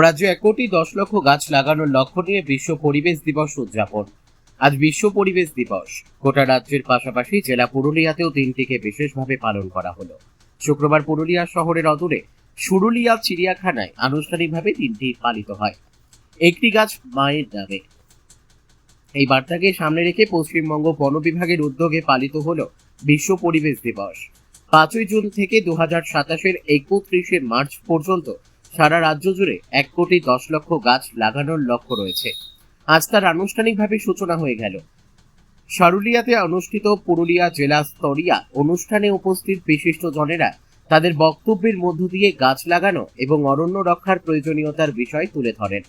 রাজ্যে 1,10,00,000 গাছ লাগানোর লক্ষ্য নিয়ে বিশ্ব পরিবেশ দিবস উদযাপন। আজ বিশ্ব পরিবেশ দিবস। গোটা রাজ্যের পাশাপাশি জেলা পুরুলিয়াতেও দিনটিকে বিশেষভাবে পালন করা হলো। শুক্রবার পুরুলিয়া শহরের অদূরে সুরুলিয়া চিড়িয়াখানায় আনুষ্ঠানিকভাবে দিনটি পালিত হয় একটি গাছ মায়ের নামে। এই বার্তাকে সামনে রেখে পশ্চিমবঙ্গ বন বিভাগের উদ্যোগে পালিত হলো বিশ্ব পরিবেশ দিবস। 5ই জুন থেকে 2027-এর 31শে মার্চ পর্যন্ত সারা রাজ্য জুড়ে 1,10,00,000 গাছ লাগানোর লক্ষ্য রয়েছে। আজ তার আনুষ্ঠানিকভাবে সূচনা হয়ে গেল। সারুলিয়াতে অনুষ্ঠিত পুরুলিয়া জেলা স্তরীয় অনুষ্ঠানে উপস্থিত বিশিষ্ট জনেরা তাদের বক্তব্যের মধ্য দিয়ে গাছ লাগানো এবং অরণ্য রক্ষার প্রয়োজনীয়তার বিষয় তুলে ধরেন।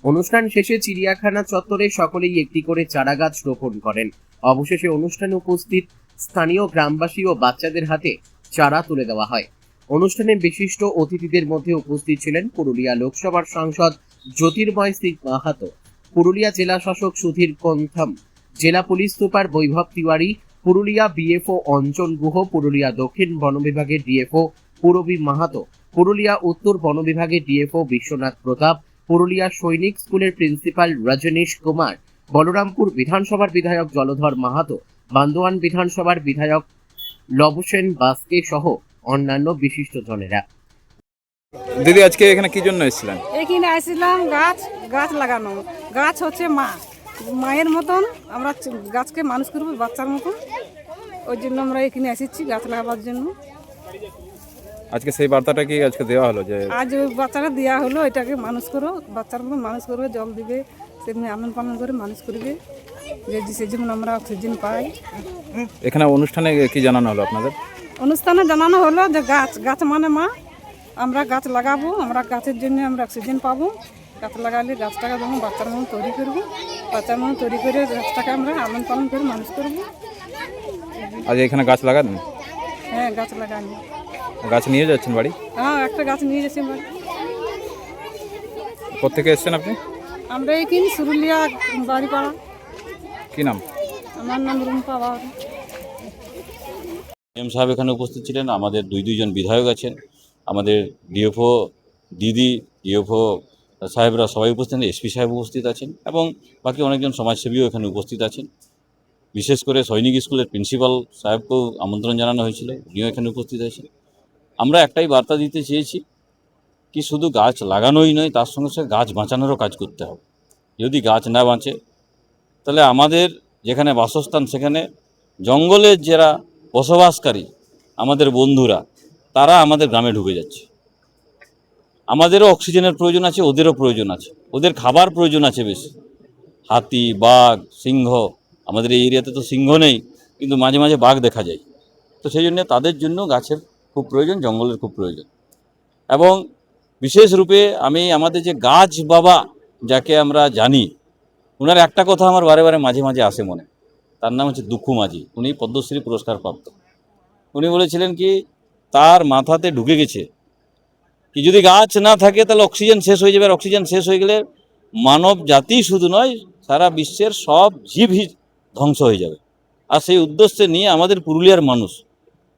অনুষ্ঠান শেষে চিড়িয়াখানা চত্বরে সকলেই একটি করে চারা গাছ রোপণ করেন। অবশেষে অনুষ্ঠানে উপস্থিত স্থানীয় গ্রামবাসী ও বাচ্চাদের হাতে চারা তুলে দেওয়া হয়। অনুষ্ঠানে বিশিষ্ট অতিথিদের মধ্যে উপস্থিত ছিলেন পুরুলিয়া লোকসভার সাংসদ জ্যোতির্ময় সিং মাহাতো, পুরুলিয়া জেলা শাসক সুধীর কন্থম, জেলা পুলিশ সুপার বৈভব তিওয়ারি, পুরুলিয়া বিএফও অঞ্চল গুহ, পুরুলিয়া দক্ষিণ বন বিভাগের ডিএফও পূরবী মাহাতো, পুরুলিয়া উত্তর বন বিভাগের ডিএফও বিশ্বনাথ প্রতাপ, পুরুলিয়া সৈনিক স্কুলের প্রিন্সিপাল রজনীশ কুমার, বলরামপুর বিধানসভার বিধায়ক জলধর মাহাতো, বান্দোয়ান বিধানসভার বিধায়ক লবসেন বাস্কে সহ অন্যান্য বিশিষ্ট জনেরা। দিদি, আজকে এখানে কি জন্য এসেছিলেন? এখানে আসছিলাম গাছ লাগানো। গাছ হচ্ছে মায়ের মতন, আমরা গাছকে মানুষ করবো বাচ্চার মতন। ওই জন্য আমরা এখানে এসেছি গাছ লাগাবার জন্য। আজকে সেই বার্তাটা কি আজকে দেওয়া হলো যে আজ ওই বাচ্চাটা দেওয়া হলো, এটাকে মানুষ করো, বাচ্চার মতন মানুষ করবে, জল দিবে, সেমনি আনন্দ পালন করে মানুষ করবে, যে যেমন আমরা অক্সিজেন পাই। এখানে অনুষ্ঠানে কি জানানো হলো আপনাদের? অনুষ্ঠানে জানানো হলো যে গাছ মানে মা, আমরা গাছ লাগাবো, আমরা গাছের জন্য আমরা অক্সিজেন পাবো। গাছ লাগালে গাছটাকে যখন বাচ্চার মতন তৈরি করবো, বাচ্চার মতন তৈরি করে গাছটাকে আমরা আনন্দ পালন করে মানুষ করবো। আজ এখানে গাছ লাগান? হ্যাঁ, গাছ লাগানি। গাছ নিয়ে যাচ্ছেন বাড়ি? হ্যাঁ, একটা গাছ নিয়ে যাচ্ছি বাড়ি। কোথেকে এসেছেন আপনি? আমরা এখানে সুরুলিয়া বাড়িপাড়া। কি নাম? আমার নাম রুম্পা বাউরি। এম সাহেব এখানে উপস্থিত ছিলেন, আমাদের দুইজন বিধায়ক আছেন, আমাদের ডিএফও দিদি, ডিএফও সাহেবরা সবাই উপস্থিত আছেন, এসপি সাহেব উপস্থিত আছেন এবং বাকি অনেকজন সমাজসেবীও এখানে উপস্থিত আছেন। বিশেষ করে সৈনিক স্কুলের প্রিন্সিপাল সাহেবকেও আমন্ত্রণ জানানো হয়েছিল, উনিও এখানে উপস্থিত আছেন। আমরা একটাই বার্তা দিতে চেয়েছি কি শুধু গাছ লাগানোই নয়, তার সঙ্গে সঙ্গে গাছ বাঁচানোরও কাজ করতে হবে। যদি গাছ না বাঁচে তাহলে আমাদের যেখানে বাসস্থান, সেখানে জঙ্গলের যারা বসবাসকারী আমাদের বন্ধুরা, তারা আমাদের গ্রামে ঢুকে যাচ্ছে। আমাদেরও অক্সিজেনের প্রয়োজন আছে, ওদেরও প্রয়োজন আছে, ওদের খাবার প্রয়োজন আছে বেশি। হাতি, বাঘ, সিংহ, আমাদের এই এরিয়াতে তো সিংহ নেই, কিন্তু মাঝে মাঝে বাঘ দেখা যায়। তো সেই জন্য তাদের জন্য গাছের খুব প্রয়োজন, জঙ্গলের খুব প্রয়োজন। এবং বিশেষ রূপে আমি আমাদের যে গাছ বাবা যাকে আমরা জানি, ওনার একটা কথা আমার বারে বারে মাঝে মাঝে আসে মনে। তার নাম হচ্ছে দুঃখু মাঝি। উনি পদ্মশ্রী পুরস্কার প্রাপ্ত। উনি বলেছিলেন কি তার মাথাতে ঢুকে গেছে কি যদি গাছ না থাকে তাহলে অক্সিজেন শেষ হয়ে যাবে, আর অক্সিজেন শেষ হয়ে গেলে মানব জাতি শুধু নয়, সারা বিশ্বের সব জীবই ধ্বংস হয়ে যাবে। আর সেই উদ্দেশ্যে নিয়ে আমাদের পুরুলিয়ার মানুষ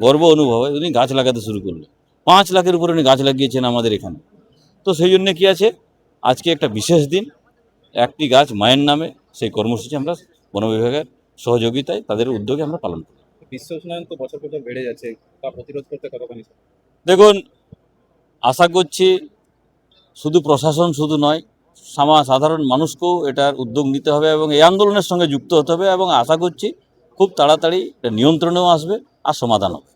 গর্ব অনুভব হয়। উনি গাছ লাগাতে শুরু করলেন, 5 লাখের উপরে উনি গাছ লাগিয়েছেন আমাদের এখানে। তো সেই জন্য কি আছে, আজকে একটা বিশেষ দিন, একটি গাছ মায়ের নামে, সেই কর্মসূচি আমরা বন বিভাগের সহযোগিতায়, তাদের উদ্যোগে আমরা পালন করি। বিশ্ব উষ্ণায়ন তো বছর বছর বেড়ে যাচ্ছে, তা প্রতিরোধ করতে কতখানি? দেখুন, আশা করছি শুধু প্রশাসন শুধু নয়, সাধারণ মানুষকেও এটার উদ্যোগ নিতে হবে এবং এই আন্দোলনের সঙ্গে যুক্ত হতে হবে, এবং আশা করছি খুব তাড়াতাড়ি এটা নিয়ন্ত্রণেও আসবে আর সমাধান হবে।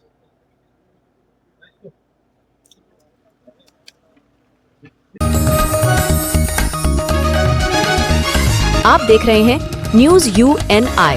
आप देख रहे हैं न्यूज़ UNI।